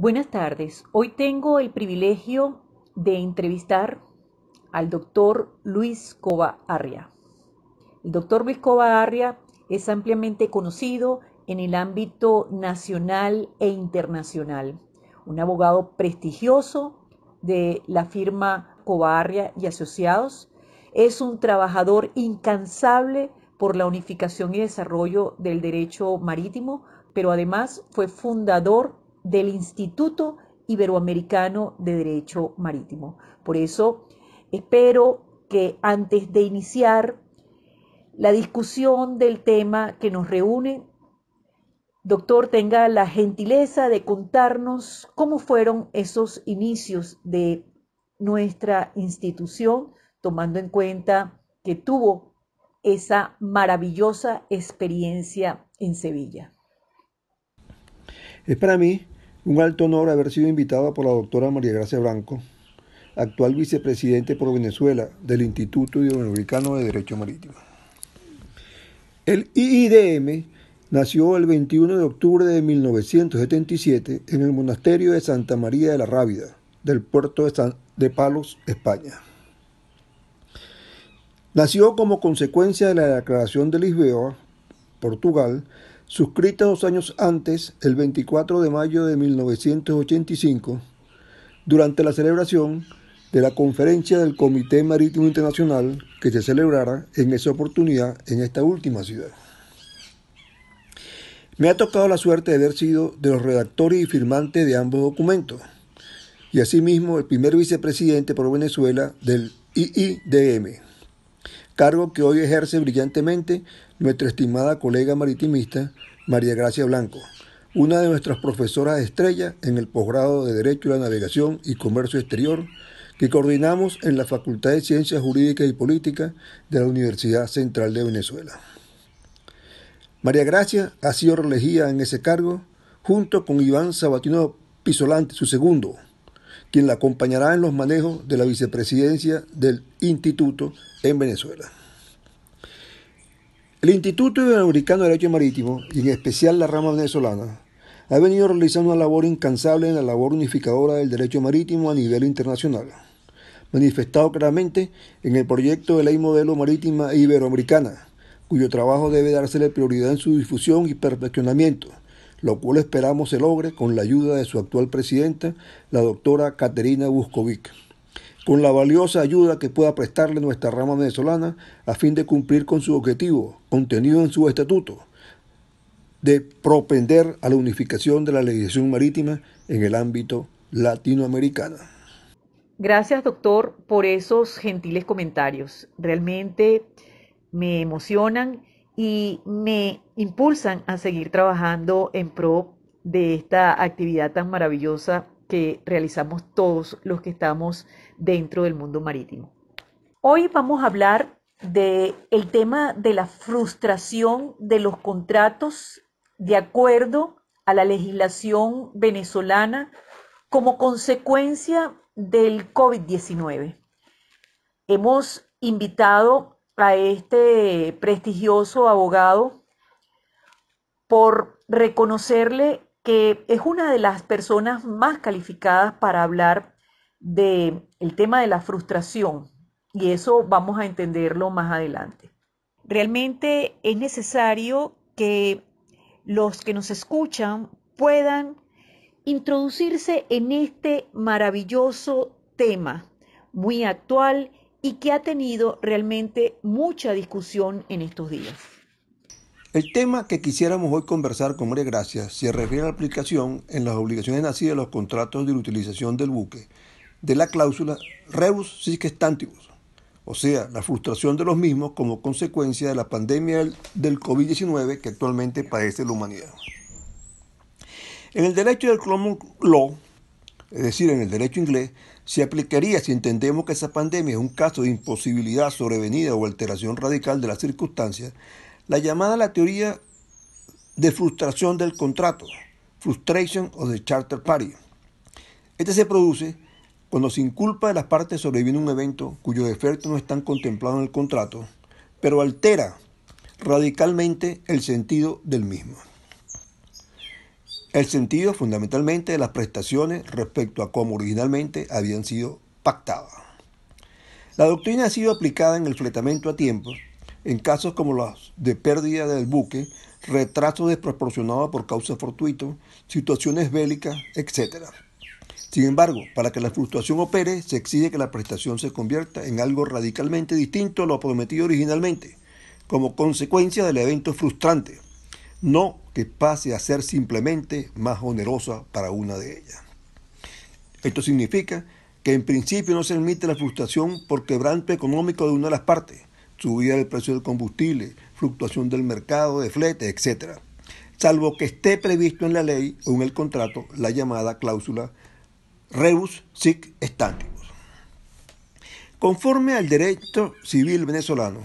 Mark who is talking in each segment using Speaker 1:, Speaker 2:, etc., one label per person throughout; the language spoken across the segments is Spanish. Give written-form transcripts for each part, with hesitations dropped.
Speaker 1: Buenas tardes. Hoy tengo el privilegio de entrevistar al doctor Luis Cova Arria. El doctor Luis Cova Arria es ampliamente conocido en el ámbito nacional e internacional. Un abogado prestigioso de la firma Cova Arria y Asociados. Es un trabajador incansable por la unificación y desarrollo del derecho marítimo, pero además fue fundador del Instituto Iberoamericano de Derecho Marítimo. Por eso espero que antes de iniciar la discusión del tema que nos reúne, doctor, tenga la gentileza de contarnos cómo fueron esos inicios de nuestra institución, tomando en cuenta que tuvo esa maravillosa experiencia en Sevilla.
Speaker 2: Es para mí un alto honor haber sido invitado por la doctora María Gracia Blanco, actual vicepresidente por Venezuela del Instituto Iberoamericano de Derecho Marítimo. El IIDM nació el 21 de octubre de 1977 en el monasterio de Santa María de la Rábida, del puerto de Palos, España. Nació como consecuencia de la declaración de Lisboa, Portugal, suscrita 2 años antes, el 24 de mayo de 1985, durante la celebración de la conferencia del Comité Marítimo Internacional que se celebrara en esa oportunidad en esta última ciudad. Me ha tocado la suerte de haber sido de los redactores y firmantes de ambos documentos, y asimismo el primer vicepresidente por Venezuela del IIDM, cargo que hoy ejerce brillantemente nuestra estimada colega maritimista María Gracia Blanco, una de nuestras profesoras estrella en el posgrado de Derecho de la Navegación y Comercio Exterior que coordinamos en la Facultad de Ciencias Jurídicas y Políticas de la Universidad Central de Venezuela. María Gracia ha sido reelegida en ese cargo junto con Iván Sabatino Pisolante, su segundo, quien la acompañará en los manejos de la vicepresidencia del Instituto en Venezuela. El Instituto Iberoamericano de Derecho Marítimo, y en especial la rama venezolana, ha venido realizando una labor incansable en la labor unificadora del derecho marítimo a nivel internacional, manifestado claramente en el proyecto de ley modelo marítima iberoamericana, cuyo trabajo debe dársele prioridad en su difusión y perfeccionamiento, lo cual esperamos se logre con la ayuda de su actual presidenta, la doctora Caterina Buscovic, con la valiosa ayuda que pueda prestarle nuestra rama venezolana a fin de cumplir con su objetivo, contenido en su estatuto, de propender a la unificación de la legislación marítima en el ámbito latinoamericano.
Speaker 1: Gracias, doctor, por esos gentiles comentarios. Realmente me emocionan y me impulsan a seguir trabajando en pro de esta actividad tan maravillosa que realizamos todos los que estamos dentro del mundo marítimo. Hoy vamos a hablar del tema de la frustración de los contratos de acuerdo a la legislación venezolana como consecuencia del COVID-19. Hemos invitado a este prestigioso abogado por reconocerle que es una de las personas más calificadas para hablar del tema de la frustración, y eso vamos a entenderlo más adelante. Realmente es necesario que los que nos escuchan puedan introducirse en este maravilloso tema muy actual y que ha tenido realmente mucha discusión en estos días.
Speaker 2: El tema que quisiéramos hoy conversar con María Gracia se refiere a la aplicación en las obligaciones nacidas de los contratos de la utilización del buque de la cláusula rebus sic stantibus, o sea, la frustración de los mismos como consecuencia de la pandemia del COVID-19 que actualmente padece la humanidad. En el derecho del common law, es decir, en el derecho inglés, se aplicaría si entendemos que esa pandemia es un caso de imposibilidad sobrevenida o alteración radical de las circunstancias, la teoría de frustración del contrato, frustration of the charter party. Este se produce cuando sin culpa de las partes sobreviene un evento cuyos efectos no están contemplados en el contrato, pero altera radicalmente el sentido del mismo. el sentido fundamentalmente de las prestaciones respecto a cómo originalmente habían sido pactadas. La doctrina ha sido aplicada en el fletamento a tiempo, en casos como los de pérdida del buque, retraso desproporcionado por causa fortuito, situaciones bélicas, etc. Sin embargo, para que la fluctuación opere, se exige que la prestación se convierta en algo radicalmente distinto a lo prometido originalmente, como consecuencia del evento frustrante, no que pase a ser simplemente más onerosa para una de ellas. Esto significa que en principio no se admite la frustración por quebranto económico de una de las partes, subida del precio del combustible, fluctuación del mercado de flete, etc., salvo que esté previsto en la ley o en el contrato la llamada cláusula rebus sic stantibus. Conforme al derecho civil venezolano,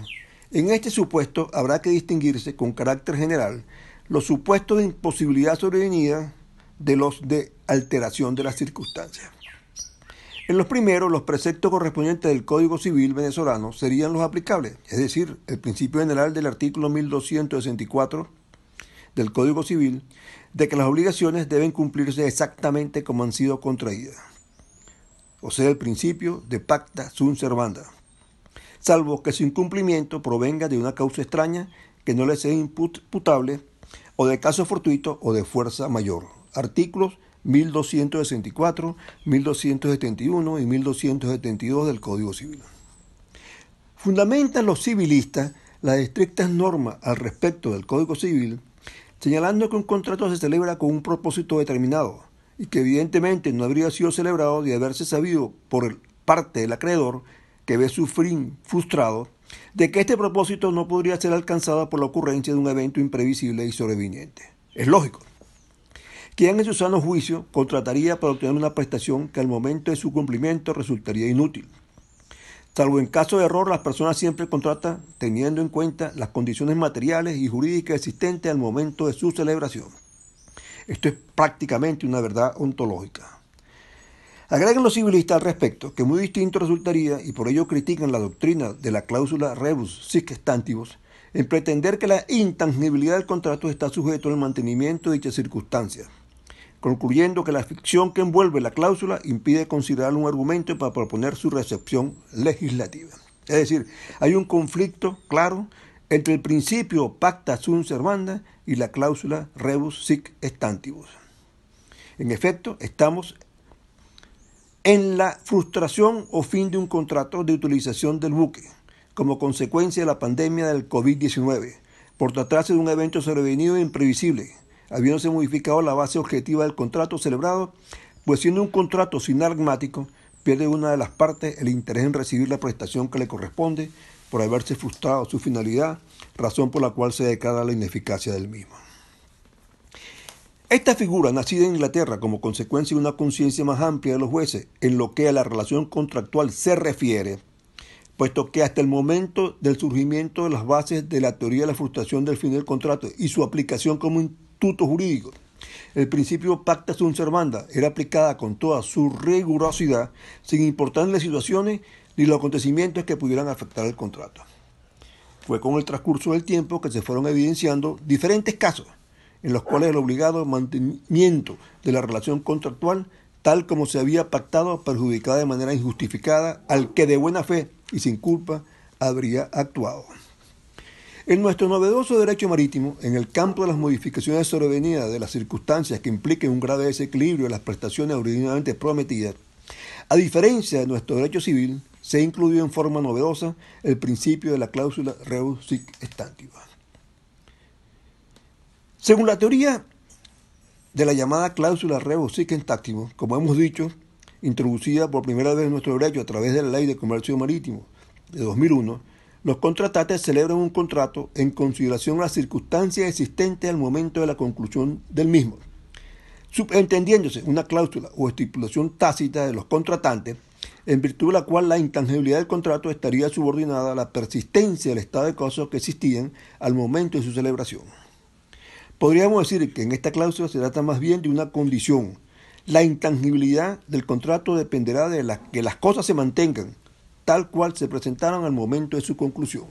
Speaker 2: en este supuesto habrá que distinguirse con carácter general los supuestos de imposibilidad sobrevenida de los de alteración de las circunstancias. En los primeros, los preceptos correspondientes del Código Civil venezolano serían los aplicables, es decir, el principio general del artículo 1264 del Código Civil, de que las obligaciones deben cumplirse exactamente como han sido contraídas, o sea, el principio de pacta sunt servanda, salvo que su incumplimiento provenga de una causa extraña que no le sea imputable, o de caso fortuito o de fuerza mayor. Artículos 1264, 1271 y 1272 del Código Civil. Fundamentan los civilistas las estrictas normas al respecto del Código Civil, señalando que un contrato se celebra con un propósito determinado y que evidentemente no habría sido celebrado de haberse sabido por parte del acreedor que ve su fin frustrado, de que este propósito no podría ser alcanzado por la ocurrencia de un evento imprevisible y sobreviniente. Es lógico. Quien en su sano juicio contrataría para obtener una prestación que al momento de su cumplimiento resultaría inútil. Salvo en caso de error, las personas siempre contratan teniendo en cuenta las condiciones materiales y jurídicas existentes al momento de su celebración. Esto es prácticamente una verdad ontológica. Agregan los civilistas al respecto que muy distinto resultaría, y por ello critican la doctrina de la cláusula rebus sic stantibus, en pretender que la intangibilidad del contrato está sujeto al mantenimiento de dichas circunstancias, concluyendo que la ficción que envuelve la cláusula impide considerar un argumento para proponer su recepción legislativa. Es decir, hay un conflicto claro entre el principio pacta sunt servanda y la cláusula rebus sic stantibus. En efecto, estamos en la frustración o fin de un contrato de utilización del buque, como consecuencia de la pandemia del COVID-19, por tratarse de un evento sobrevenido e imprevisible, habiéndose modificado la base objetiva del contrato celebrado, pues siendo un contrato sinagmático, pierde una de las partes el interés en recibir la prestación que le corresponde por haberse frustrado su finalidad, razón por la cual se declara la ineficacia del mismo. Esta figura, nacida en Inglaterra como consecuencia de una conciencia más amplia de los jueces en lo que a la relación contractual se refiere, puesto que hasta el momento del surgimiento de las bases de la teoría de la frustración del fin del contrato y su aplicación como instituto jurídico, el principio pacta sunt servanda era aplicada con toda su rigurosidad, sin importar las situaciones ni los acontecimientos que pudieran afectar el contrato. Fue con el transcurso del tiempo que se fueron evidenciando diferentes casos en los cuales el obligado mantenimiento de la relación contractual, tal como se había pactado, perjudicaba de manera injustificada al que de buena fe y sin culpa habría actuado. En nuestro novedoso derecho marítimo, en el campo de las modificaciones sobrevenidas de las circunstancias que impliquen un grave desequilibrio de las prestaciones originalmente prometidas, a diferencia de nuestro derecho civil, se ha incluido en forma novedosa el principio de la cláusula rebus sic stantibus. Según la teoría de la llamada cláusula rebus sic stantibus, como hemos dicho, introducida por primera vez en nuestro derecho a través de la Ley de Comercio Marítimo de 2001, los contratantes celebran un contrato en consideración a las circunstancias existentes al momento de la conclusión del mismo, subentendiéndose una cláusula o estipulación tácita de los contratantes, en virtud de la cual la intangibilidad del contrato estaría subordinada a la persistencia del estado de cosas que existían al momento de su celebración. Podríamos decir que en esta cláusula se trata más bien de una condición. La intangibilidad del contrato dependerá de que las cosas se mantengan tal cual se presentaron al momento de su conclusión.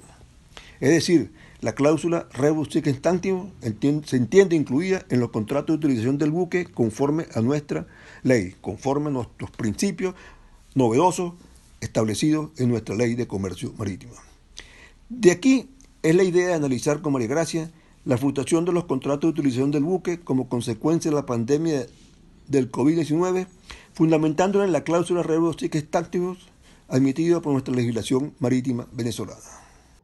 Speaker 2: Es decir, la cláusula rebus sic stantibus se entiende incluida en los contratos de utilización del buque conforme a nuestra ley, conforme a nuestros principios novedosos establecidos en nuestra ley de comercio marítimo. De aquí es la idea de analizar con María Gracia la fluctuación de los contratos de utilización del buque como consecuencia de la pandemia del COVID-19, fundamentándola en la cláusula rebus sic stantibus admitida por nuestra legislación marítima venezolana.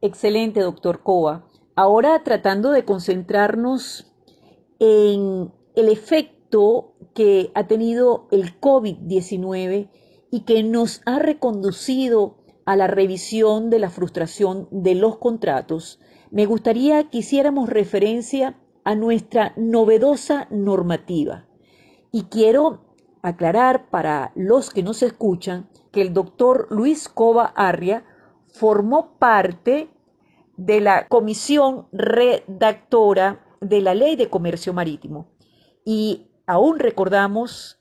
Speaker 1: Excelente, doctor Cova. Ahora tratando de concentrarnos en el efecto que ha tenido el COVID-19 y que nos ha reconducido a la revisión de la frustración de los contratos, me gustaría que hiciéramos referencia a nuestra novedosa normativa. Y quiero aclarar para los que nos escuchan que el doctor Luis Cova Arria formó parte de la comisión redactora de la Ley de Comercio Marítimo y aún recordamos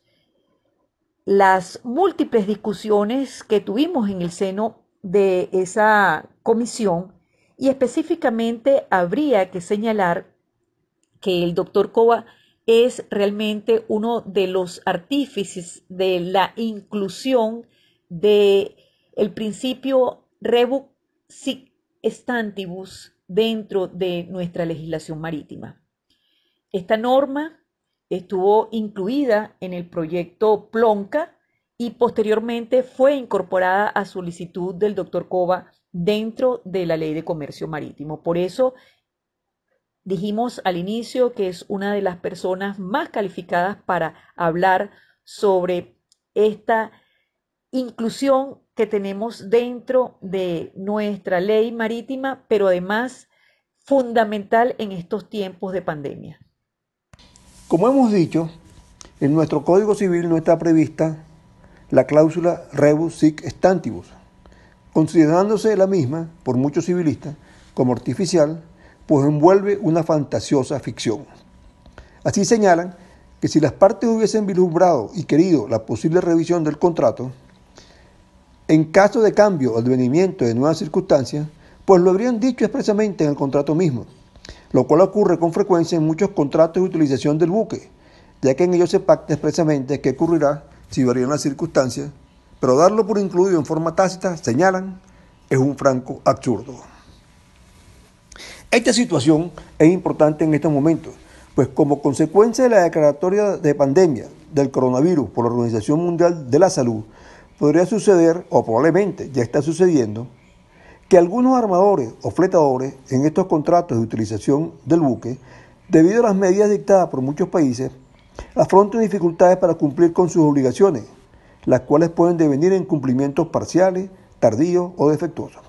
Speaker 1: las múltiples discusiones que tuvimos en el seno de esa comisión y específicamente habría que señalar que el doctor Cova es realmente uno de los artífices de la inclusión del principio rebus sic stantibus dentro de nuestra legislación marítima. Esta norma estuvo incluida en el proyecto Plonca y posteriormente fue incorporada a solicitud del doctor Cova dentro de la Ley de Comercio Marítimo. Por eso dijimos al inicio que es una de las personas más calificadas para hablar sobre esta inclusión que tenemos dentro de nuestra ley marítima, pero además fundamental en estos tiempos de pandemia.
Speaker 2: Como hemos dicho, en nuestro Código Civil no está prevista la cláusula rebus sic stantibus, considerándose la misma por muchos civilistas como artificial, pues envuelve una fantasiosa ficción. Así señalan que si las partes hubiesen vislumbrado y querido la posible revisión del contrato, en caso de cambio o advenimiento de nuevas circunstancias, pues lo habrían dicho expresamente en el contrato mismo, lo cual ocurre con frecuencia en muchos contratos de utilización del buque, ya que en ellos se pacta expresamente qué ocurrirá si varían las circunstancias, pero darlo por incluido en forma tácita, señalan, es un franco absurdo. Esta situación es importante en estos momentos, pues como consecuencia de la declaratoria de pandemia del coronavirus por la Organización Mundial de la Salud, podría suceder, o probablemente ya está sucediendo, que algunos armadores o fletadores en estos contratos de utilización del buque, debido a las medidas dictadas por muchos países, afronten dificultades para cumplir con sus obligaciones, las cuales pueden devenir en cumplimientos parciales, tardíos o defectuosos.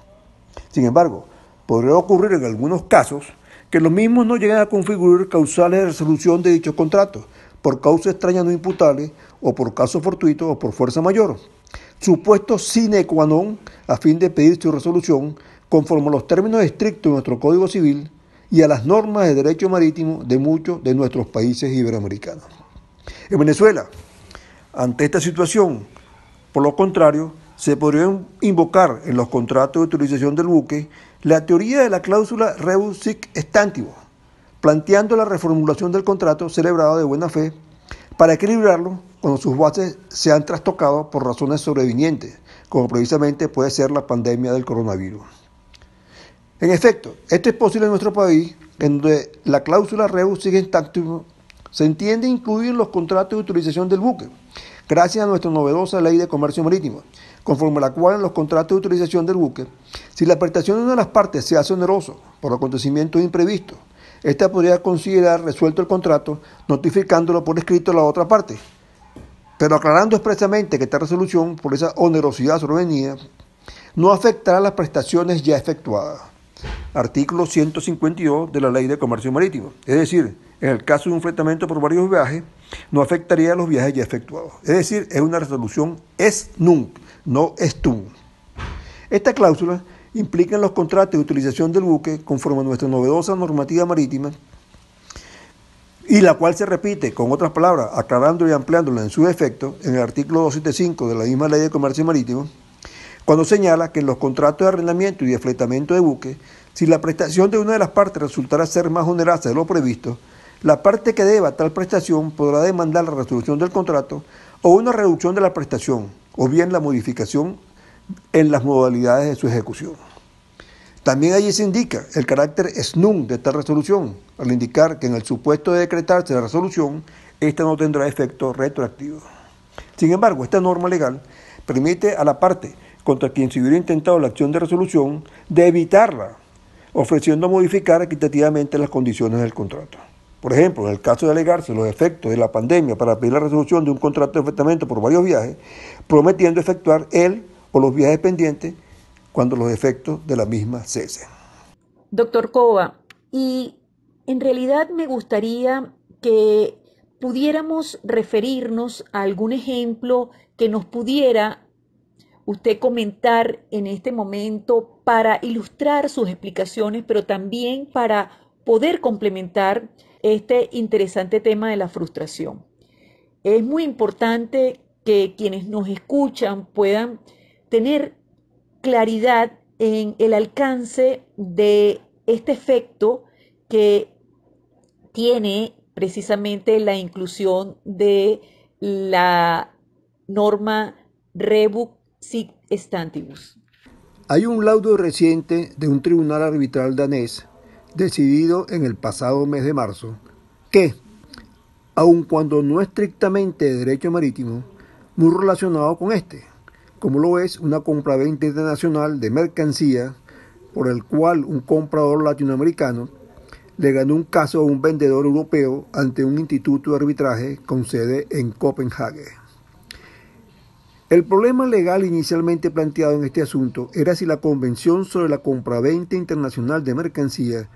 Speaker 2: Sin embargo, podría ocurrir en algunos casos que los mismos no lleguen a configurar causales de resolución de dichos contratos, por causa extraña no imputable, o por caso fortuito o por fuerza mayor, supuesto sine qua non a fin de pedir su resolución conforme a los términos estrictos de nuestro Código Civil y a las normas de derecho marítimo de muchos de nuestros países iberoamericanos. En Venezuela, ante esta situación, por lo contrario, se podría invocar en los contratos de utilización del buque la teoría de la cláusula rebus sic stantibus, planteando la reformulación del contrato celebrado de buena fe para equilibrarlo cuando sus bases se han trastocado por razones sobrevinientes, como precisamente puede ser la pandemia del coronavirus. En efecto, esto es posible en nuestro país, en donde la cláusula rebus sic stantibus se entiende incluir en los contratos de utilización del buque, gracias a nuestra novedosa Ley de Comercio Marítimo, conforme a la cual en los contratos de utilización del buque, si la prestación de una de las partes se hace oneroso por acontecimientos imprevistos, ésta podría considerar resuelto el contrato notificándolo por escrito a la otra parte, pero aclarando expresamente que esta resolución, por esa onerosidad sobrevenida, no afectará las prestaciones ya efectuadas. Artículo 152 de la Ley de Comercio Marítimo. Es decir, en el caso de un fletamento por varios viajes, no afectaría a los viajes ya efectuados. Es decir, es una resolución est nunc, no est tunc. Esta cláusula implica en los contratos de utilización del buque, conforme a nuestra novedosa normativa marítima, y la cual se repite, con otras palabras, aclarándola y ampliándola en su efecto, en el artículo 275 de la misma Ley de Comercio Marítimo, cuando señala que en los contratos de arrendamiento y de fletamento de buques, si la prestación de una de las partes resultara ser más onerosa de lo previsto, la parte que deba tal prestación podrá demandar la resolución del contrato o una reducción de la prestación, o bien la modificación en las modalidades de su ejecución. También allí se indica el carácter ex nunc de tal resolución, al indicar que en el supuesto de decretarse la resolución, esta no tendrá efecto retroactivo. Sin embargo, esta norma legal permite a la parte contra quien se hubiera intentado la acción de resolución de evitarla, ofreciendo modificar equitativamente las condiciones del contrato. Por ejemplo, en el caso de alegarse los efectos de la pandemia para pedir la resolución de un contrato de fletamento por varios viajes, prometiendo efectuar él o los viajes pendientes cuando los efectos de la misma cesen.
Speaker 1: Doctor Cova, y en realidad me gustaría que pudiéramos referirnos a algún ejemplo que nos pudiera usted comentar en este momento para ilustrar sus explicaciones, pero también para poder complementar este interesante tema de la frustración. Es muy importante que quienes nos escuchan puedan tener claridad en el alcance de este efecto que tiene precisamente la inclusión de la norma Rebus Sic Stantibus.
Speaker 2: Hay un laudo reciente de un tribunal arbitral danés decidido en el pasado mes de marzo que, aun cuando no estrictamente de derecho marítimo, muy relacionado con este, como lo es una compraventa internacional de mercancía por el cual un comprador latinoamericano le ganó un caso a un vendedor europeo ante un instituto de arbitraje con sede en Copenhague. El problema legal inicialmente planteado en este asunto era si la Convención sobre la Compraventa Internacional de Mercancía,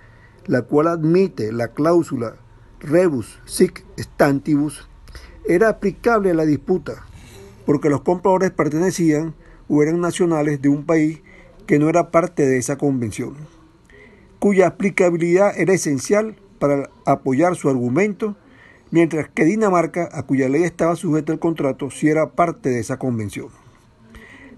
Speaker 2: la cual admite la cláusula Rebus Sic Stantibus, era aplicable a la disputa, porque los compradores pertenecían o eran nacionales de un país que no era parte de esa convención, cuya aplicabilidad era esencial para apoyar su argumento, mientras que Dinamarca, a cuya ley estaba sujeta el contrato, sí era parte de esa convención.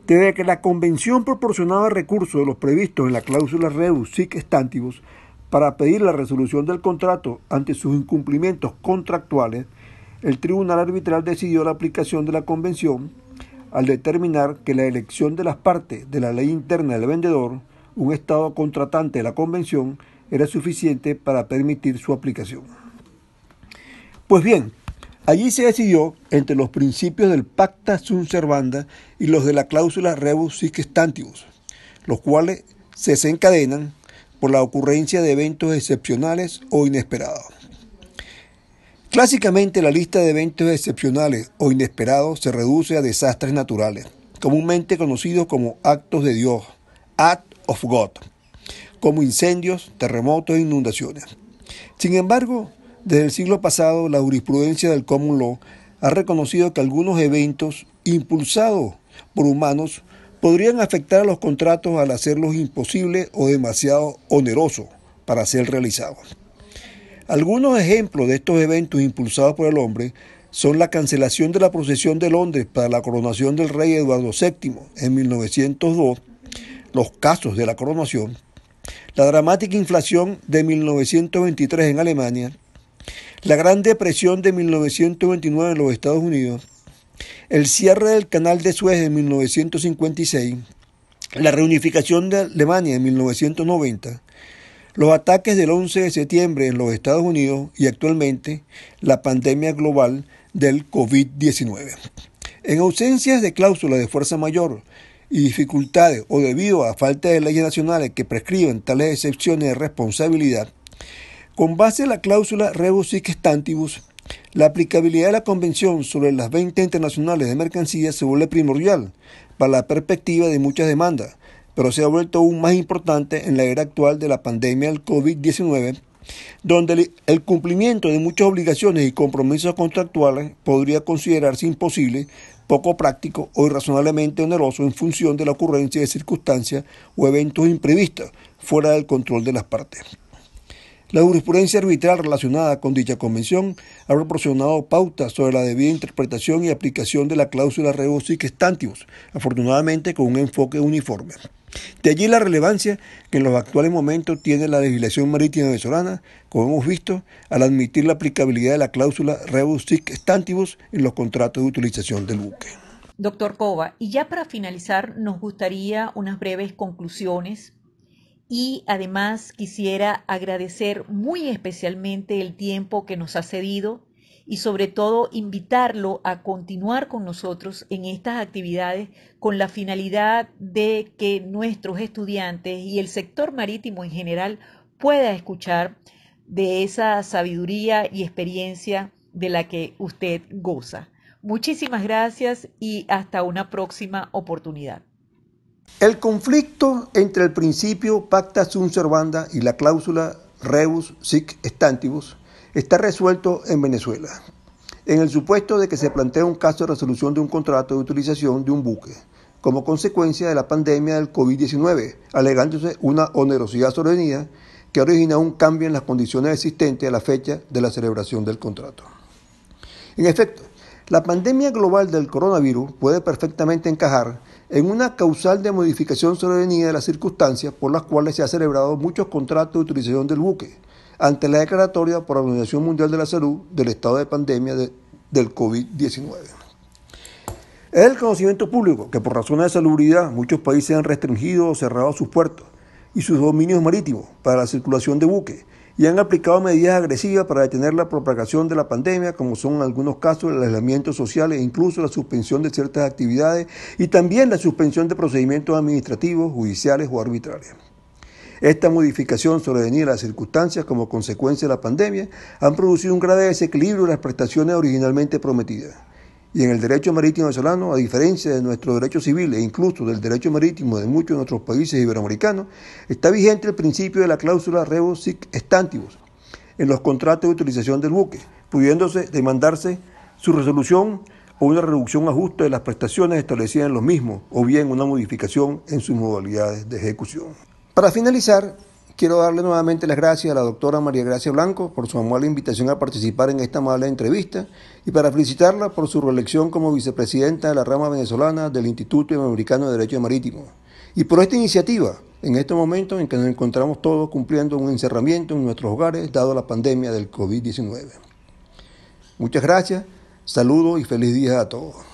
Speaker 2: Desde que la convención proporcionaba recursos de los previstos en la cláusula Rebus Sic Stantibus para pedir la resolución del contrato ante sus incumplimientos contractuales, el tribunal arbitral decidió la aplicación de la convención al determinar que la elección de las partes de la ley interna del vendedor, un estado contratante de la convención, era suficiente para permitir su aplicación. Pues bien, allí se decidió entre los principios del Pacta Sunt Servanda y los de la cláusula Rebus Sic Stantibus, los cuales se desencadenan por la ocurrencia de eventos excepcionales o inesperados. Clásicamente, la lista de eventos excepcionales o inesperados se reduce a desastres naturales, comúnmente conocidos como actos de Dios, Act of God, como incendios, terremotos e inundaciones. Sin embargo, desde el siglo pasado, la jurisprudencia del Common Law ha reconocido que algunos eventos impulsados por humanos podrían afectar a los contratos al hacerlos imposibles o demasiado onerosos para ser realizados. Algunos ejemplos de estos eventos impulsados por el hombre son la cancelación de la procesión de Londres para la coronación del rey Eduardo VII en 1902, los casos de la coronación, la dramática inflación de 1923 en Alemania, la Gran Depresión de 1929 en los Estados Unidos, el cierre del Canal de Suez en 1956, la reunificación de Alemania en 1990, los ataques del 11 de septiembre en los Estados Unidos y actualmente la pandemia global del COVID-19. En ausencias de cláusulas de fuerza mayor y dificultades o debido a falta de leyes nacionales que prescriben tales excepciones de responsabilidad, con base en la cláusula Rebus Sic Stantibus, la aplicabilidad de la Convención sobre las ventas internacionales de mercancías se vuelve primordial para la perspectiva de muchas demandas, pero se ha vuelto aún más importante en la era actual de la pandemia del COVID-19, donde el cumplimiento de muchas obligaciones y compromisos contractuales podría considerarse imposible, poco práctico o irrazonablemente oneroso en función de la ocurrencia de circunstancias o eventos imprevistos fuera del control de las partes. La jurisprudencia arbitral relacionada con dicha convención ha proporcionado pautas sobre la debida interpretación y aplicación de la cláusula rebus sic stantibus, afortunadamente con un enfoque uniforme. De allí la relevancia que en los actuales momentos tiene la legislación marítima venezolana, como hemos visto, al admitir la aplicabilidad de la cláusula rebus sic stantibus en los contratos de utilización del buque.
Speaker 1: Doctor Cova, y ya para finalizar, nos gustaría unas breves conclusiones. Y además quisiera agradecer muy especialmente el tiempo que nos ha cedido y sobre todo invitarlo a continuar con nosotros en estas actividades con la finalidad de que nuestros estudiantes y el sector marítimo en general pueda escuchar de esa sabiduría y experiencia de la que usted goza. Muchísimas gracias y hasta una próxima oportunidad.
Speaker 2: El conflicto entre el principio pacta sunt servanda y la cláusula rebus sic stantibus está resuelto en Venezuela, en el supuesto de que se plantea un caso de resolución de un contrato de utilización de un buque, como consecuencia de la pandemia del COVID-19, alegándose una onerosidad sobrevenida que ha originado un cambio en las condiciones existentes a la fecha de la celebración del contrato. En efecto, la pandemia global del coronavirus puede perfectamente encajar en una causal de modificación sobrevenida de las circunstancias por las cuales se han celebrado muchos contratos de utilización del buque, ante la declaratoria por la Organización Mundial de la Salud del estado de pandemia del COVID-19. Es el conocimiento público que por razones de salubridad muchos países han restringido o cerrado sus puertos y sus dominios marítimos para la circulación de buques y han aplicado medidas agresivas para detener la propagación de la pandemia, como son en algunos casos el aislamiento social e incluso la suspensión de ciertas actividades y también la suspensión de procedimientos administrativos, judiciales o arbitrarios. Esta modificación sobrevenida a las circunstancias como consecuencia de la pandemia han producido un grave desequilibrio en las prestaciones originalmente prometidas. Y en el derecho marítimo venezolano, a diferencia de nuestro derecho civil e incluso del derecho marítimo de muchos de nuestros países iberoamericanos, está vigente el principio de la cláusula rebus sic stantibus en los contratos de utilización del buque, pudiéndose demandarse su resolución o una reducción o ajuste de las prestaciones establecidas en los mismos, o bien una modificación en sus modalidades de ejecución. Para finalizar, quiero darle nuevamente las gracias a la doctora María Gracia Blanco por su amable invitación a participar en esta amable entrevista y para felicitarla por su reelección como vicepresidenta de la rama venezolana del Instituto Iberoamericano de Derecho Marítimo y por esta iniciativa en este momento en que nos encontramos todos cumpliendo un encerramiento en nuestros hogares dado la pandemia del COVID-19. Muchas gracias, saludos y feliz día a todos.